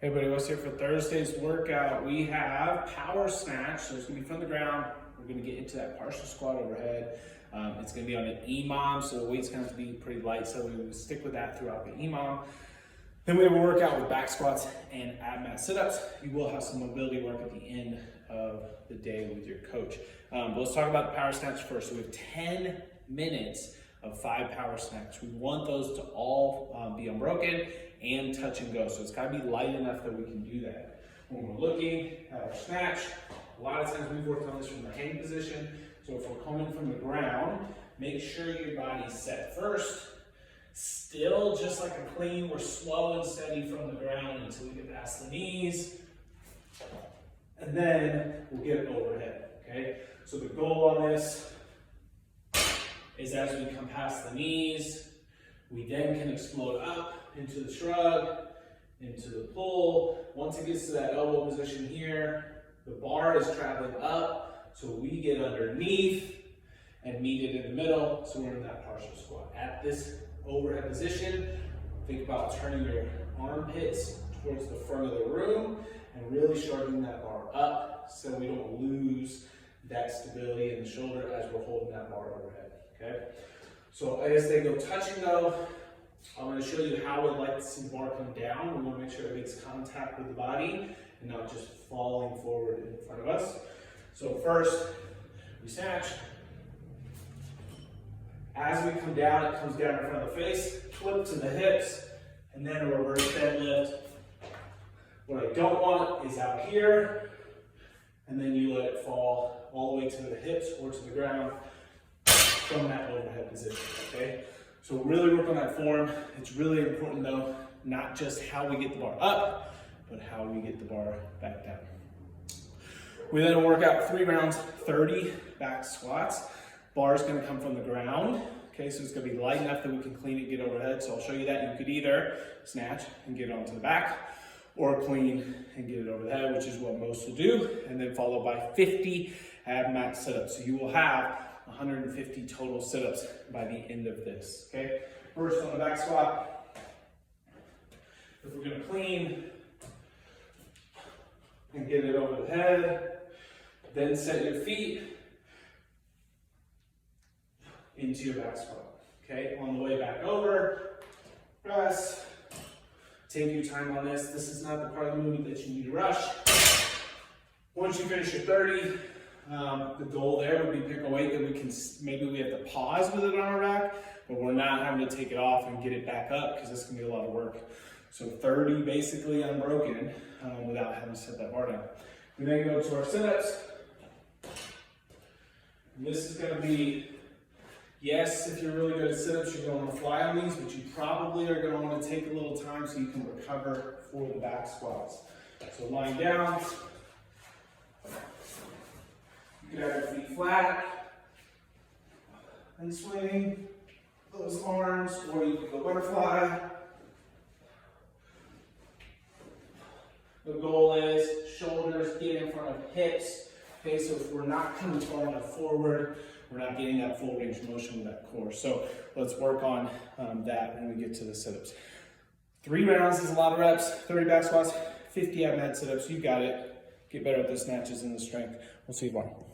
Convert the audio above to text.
Hey everybody, what's here for Thursday's workout? We have power snatch, so it's gonna be from the ground. We're gonna get into that partial squat overhead. It's gonna be on an EMOM, so the weight's gonna have to be pretty light, so we will stick with that throughout the EMOM. Then we have a workout with back squats and ab mat sit-ups. You will have some mobility work at the end of the day with your coach. But let's talk about the power snatch first. So we have 10 minutes of 5 power snatches. We want those to all be unbroken and touch and go. So it's gotta be light enough that we can do that. When we're looking at our snatch, a lot of times we've worked on this from the hang position. So if we're coming from the ground, make sure your body's set first. Still, just like a clean, we're slow and steady from the ground until we get past the knees. And then we'll get it overhead, okay? So the goal on this is as we come past the knees, we then can explode up into the shrug, into the pull. Once it gets to that elbow position here, the bar is traveling up, so we get underneath and meet it in the middle, so we're in that partial squat. At this overhead position, think about turning your armpits towards the front of the room and really shortening that bar up so we don't lose that stability in the shoulder as we're holding that bar overhead, okay? So as they go touch and go, I'm going to show you how we'd like to see the bar come down. We want to make sure it makes contact with the body and not just falling forward in front of us. So first, we snatch. As we come down, it comes down in front of the face, flip to the hips, and then a reverse deadlift. What I don't want is out here, and then you let it fall all the way to the hips or to the ground from that overhead position, okay? So really work on that form. It's really important though, not just how we get the bar up, but how we get the bar back down. We then work out 3 rounds, 30 back squats. Bar is gonna come from the ground. Okay, so it's gonna be light enough that we can clean it, get overhead. So I'll show you that. You could either snatch and get it onto the back, or clean and get it over the head, which is what most will do, and then followed by 50 ab mat sit-ups. So you will have 150 total sit-ups by the end of this, okay? First on the back squat, if we're gonna clean and get it over the head, then set your feet into your back squat, okay? On the way back over, press, take your time on this. This is not the part of the movement that you need to rush. Once you finish your 30, the goal there would be pick a weight that we can, maybe we have to pause with it on our rack, but we're not having to take it off and get it back up because this can be a lot of work. So 30 basically unbroken without having to set that bar down. We then go to our sit-ups. This is gonna be, yes, if you're really good at sit-ups, you're gonna wanna fly on these, but you probably are gonna wanna take a little time so you can recover for the back squats. So lying down, you can have your feet flat and swing those arms, or you can go butterfly. The goal is shoulders get in front of hips. Okay, so if we're not coming far enough forward, we're not getting that full range of motion with that core. So let's work on that when we get to the sit-ups. 3 rounds is a lot of reps, 30 back squats, 50 ab mat sit-ups. You got it. Get better at the snatches and the strength. We'll see you tomorrow.